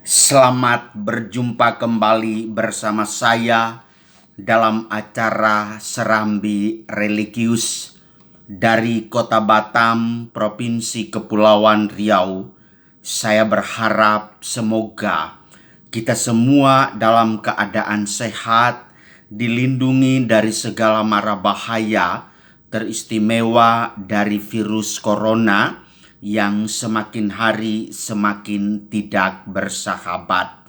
Selamat berjumpa kembali bersama saya dalam acara Serambi Religius dari Kota Batam, Provinsi Kepulauan Riau. Saya berharap semoga kita semua dalam keadaan sehat, dilindungi dari segala mara bahaya, teristimewa dari virus corona yang semakin hari semakin tidak bersahabat.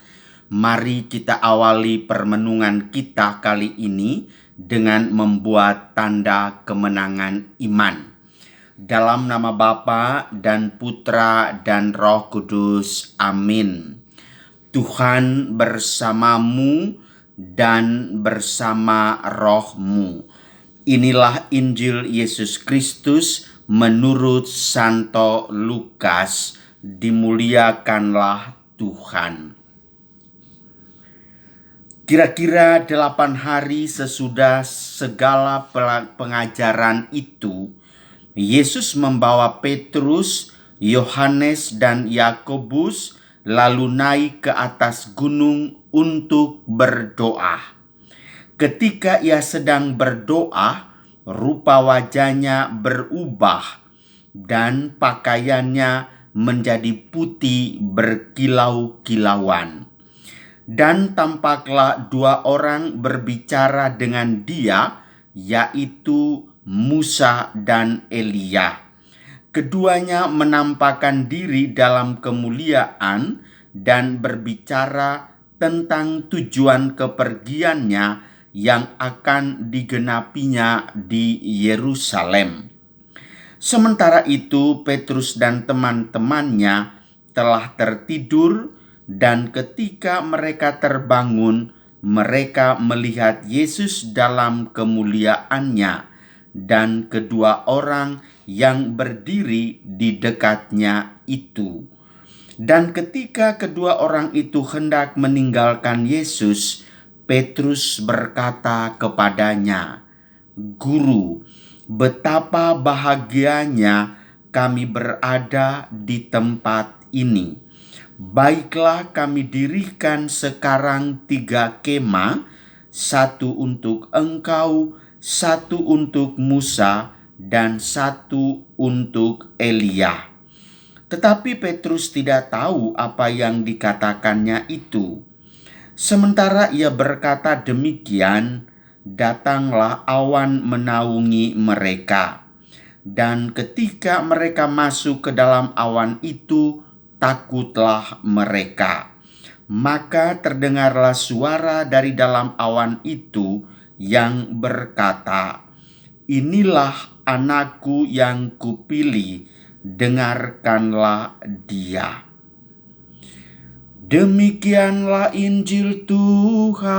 Mari kita awali permenungan kita kali ini dengan membuat tanda kemenangan iman. Dalam nama Bapa dan Putra dan Roh Kudus. Amin. Tuhan bersamamu dan bersama rohmu. Inilah Injil Yesus Kristus menurut Santo Lukas. Dimuliakanlah Tuhan. Kira-kira 8 hari sesudah segala pengajaran itu, Yesus membawa Petrus, Yohanes, dan Yakobus lalu naik ke atas gunung untuk berdoa. Ketika ia sedang berdoa, rupa wajahnya berubah dan pakaiannya menjadi putih berkilau-kilauan. Dan tampaklah 2 orang berbicara dengan dia, yaitu Musa dan Elia. Keduanya menampakkan diri dalam kemuliaan dan berbicara tentang tujuan kepergiannya yang akan digenapinya di Yerusalem. Sementara itu, Petrus dan teman-temannya telah tertidur, dan ketika mereka terbangun, mereka melihat Yesus dalam kemuliaannya dan kedua orang yang berdiri di dekatnya itu. Dan ketika kedua orang itu hendak meninggalkan Yesus, Petrus berkata kepadanya, "Guru, betapa bahagianya kami berada di tempat ini. Baiklah, kami dirikan sekarang 3 kemah, 1 untuk engkau, 1 untuk Musa, dan 1 untuk Elia." Tetapi Petrus tidak tahu apa yang dikatakannya itu. Sementara ia berkata demikian, datanglah awan menaungi mereka. Dan ketika mereka masuk ke dalam awan itu, takutlah mereka. Maka terdengarlah suara dari dalam awan itu yang berkata, "Inilah anakku yang kupilih, dengarkanlah dia." Demikianlah Injil Tuhan.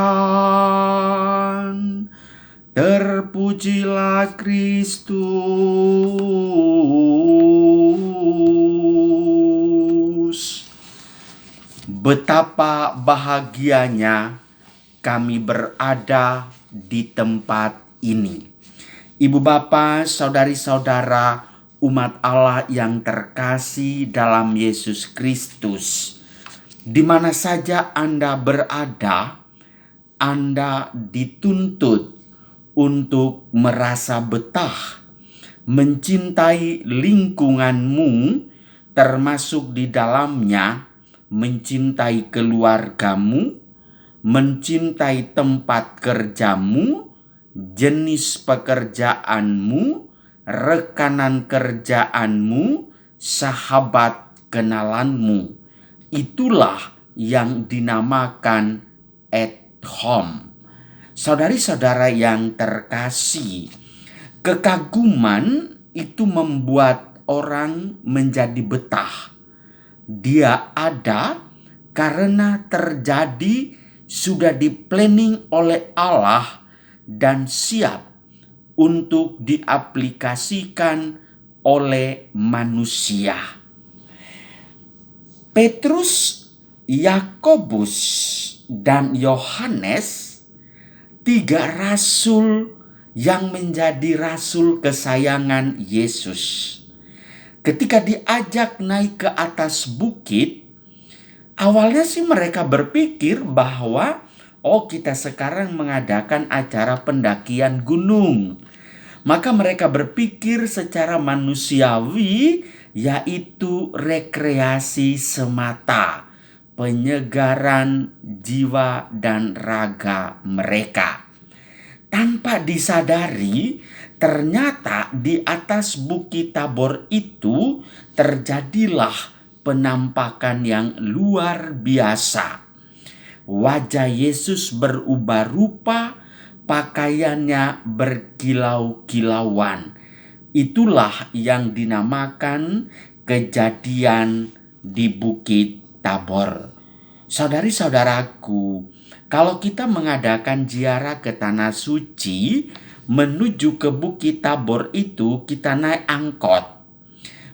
Terpujilah Kristus. Betapa bahagianya kami berada di tempat ini. Ibu bapa, saudari-saudara, umat Allah yang terkasih dalam Yesus Kristus. Di mana saja Anda berada, Anda dituntut untuk merasa betah, mencintai lingkunganmu, termasuk di dalamnya mencintai keluargamu, mencintai tempat kerjamu, jenis pekerjaanmu, rekanan kerjaanmu, sahabat kenalanmu. Itulah yang dinamakan at home. Saudari-saudara yang terkasih, kekaguman itu membuat orang menjadi betah. Dia ada karena terjadi, sudah di-planning oleh Allah dan siap untuk diaplikasikan oleh manusia. Petrus, Yakobus, dan Yohanes, 3 rasul yang menjadi rasul kesayangan Yesus. Ketika diajak naik ke atas bukit, Awalnya sih mereka berpikir bahwa kita sekarang mengadakan acara pendakian gunung. Maka mereka berpikir secara manusiawi, yaitu rekreasi semata, penyegaran jiwa dan raga mereka. Tanpa disadari, ternyata di atas Bukit Tabor itu terjadilah penampakan yang luar biasa. Wajah Yesus berubah rupa, pakaiannya berkilau-kilauan. Itulah yang dinamakan kejadian di Bukit Tabor. Saudari-saudaraku, kalau kita mengadakan ziarah ke Tanah Suci, menuju ke Bukit Tabor itu kita naik angkot.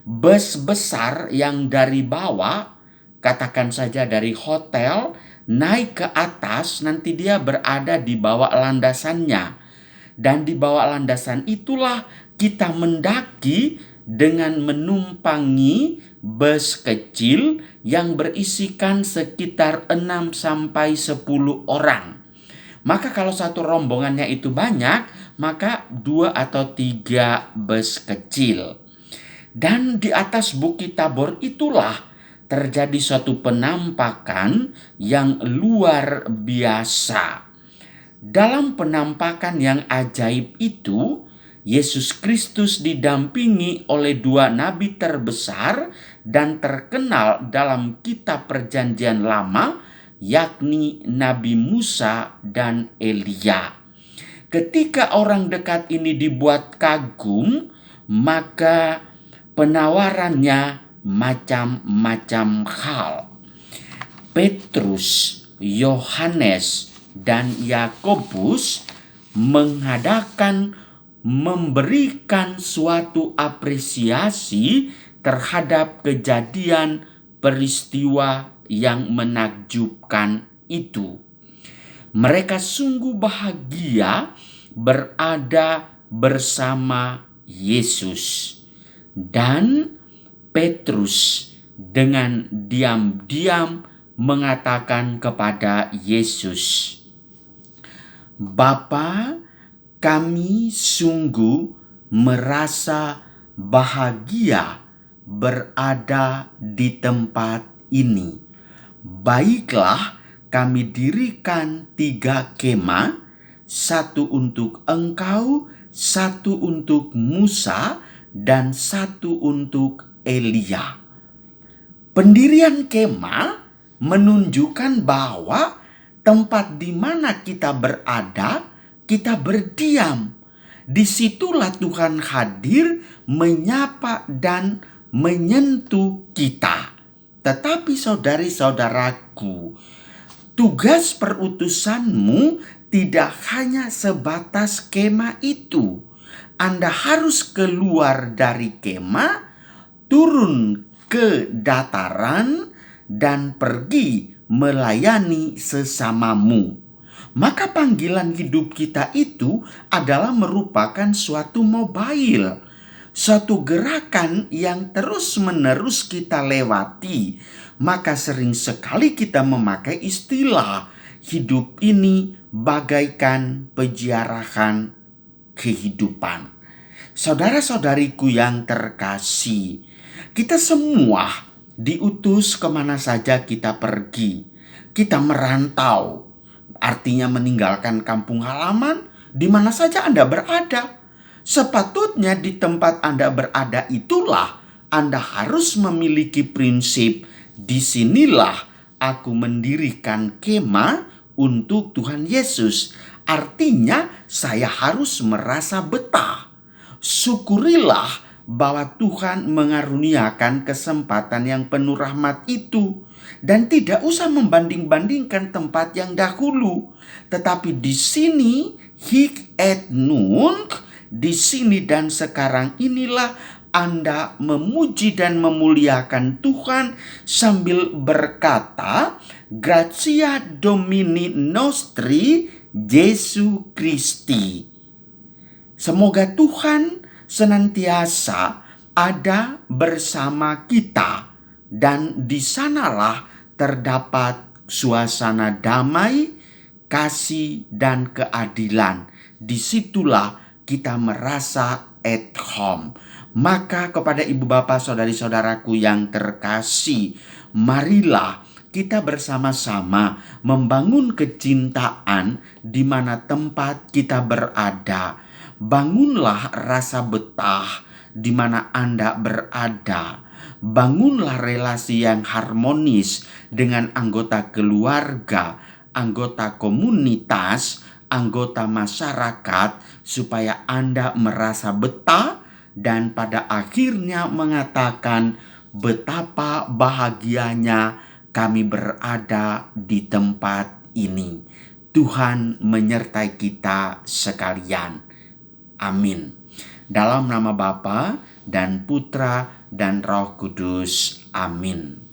Bus besar yang dari bawah, katakan saja dari hotel, naik ke atas, nanti dia berada di bawah landasannya. Dan di bawah landasan itulah kita mendaki dengan menumpangi bus kecil yang berisikan sekitar 6-10 orang. Maka kalau satu rombongannya itu banyak, maka 2 atau 3 bus kecil. Dan di atas Bukit Tabor itulah terjadi suatu penampakan yang luar biasa. Dalam penampakan yang ajaib itu, Yesus Kristus didampingi oleh 2 nabi terbesar dan terkenal dalam kitab Perjanjian Lama, yakni Nabi Musa dan Elia. Ketika orang dekat ini dibuat kagum, maka penawarannya macam-macam hal. Petrus, Yohanes, dan Yakobus memberikan suatu apresiasi terhadap kejadian peristiwa yang menakjubkan itu. Mereka sungguh bahagia berada bersama Yesus. Dan Petrus dengan diam-diam mengatakan kepada Yesus, "Bapa, kami sungguh merasa bahagia berada di tempat ini. Baiklah, kami dirikan 3 kemah, 1 untuk engkau, 1 untuk Musa, dan 1 untuk Elia." Pendirian kemah menunjukkan bahwa tempat di mana kita berada, kita berdiam. Disitulah Tuhan hadir, menyapa dan menyentuh kita. Tetapi saudari-saudaraku, tugas perutusanmu tidak hanya sebatas kemah itu. Anda harus keluar dari kemah, turun ke dataran, dan pergi melayani sesamamu. Maka panggilan hidup kita itu adalah merupakan suatu mobile, suatu gerakan yang terus-menerus kita lewati. Maka sering sekali kita memakai istilah hidup ini bagaikan peziarahan kehidupan. Saudara-saudariku yang terkasih, kita semua diutus kemana saja kita pergi. Kita merantau, artinya meninggalkan kampung halaman di mana saja Anda berada. Sepatutnya di tempat Anda berada itulah Anda harus memiliki prinsip, disinilah aku mendirikan kemah untuk Tuhan Yesus. Artinya saya harus merasa betah. Syukurilah bahwa Tuhan mengaruniakan kesempatan yang penuh rahmat itu. Dan tidak usah membanding-bandingkan tempat yang dahulu. Tetapi di sini, hic et nunc, di sini dan sekarang inilah Anda memuji dan memuliakan Tuhan sambil berkata, Gratia Domini Nostri Jesu Christi. Semoga Tuhan senantiasa ada bersama kita, dan di sanalah terdapat suasana damai, kasih, dan keadilan. Disitulah kita merasa at home. Maka kepada ibu bapak saudari-saudaraku yang terkasih, marilah kita bersama-sama membangun kecintaan di mana tempat kita berada. Bangunlah rasa betah di mana Anda berada. Bangunlah relasi yang harmonis dengan anggota keluarga, anggota komunitas, anggota masyarakat, supaya Anda merasa betah dan pada akhirnya mengatakan, betapa bahagianya kami berada di tempat ini. Tuhan menyertai kita sekalian. Amin. Dalam nama Bapa dan Putra dan Roh Kudus. Amin.